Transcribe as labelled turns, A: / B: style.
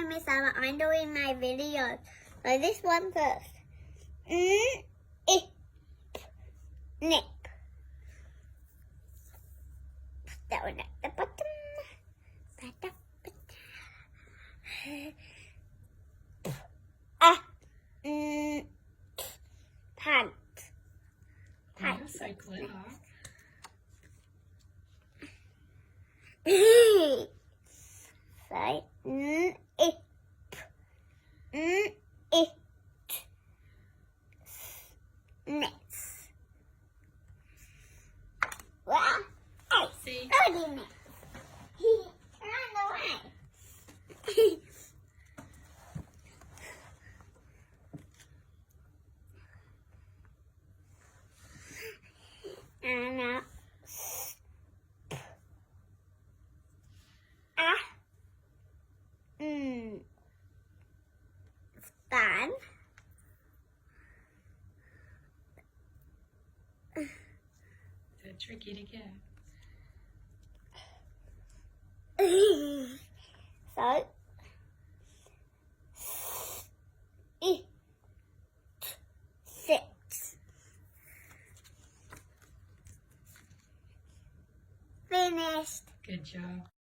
A: name is Sarah. I'm doing my video. So this one first. Nip. That one at the bottom. Pant.
B: Yeah, so clever.
A: So, Nets. Well, hey,
B: See?
A: already nets. Run away. And now, span.
B: They're tricky to get.
A: So, six. Finished.
B: Good job.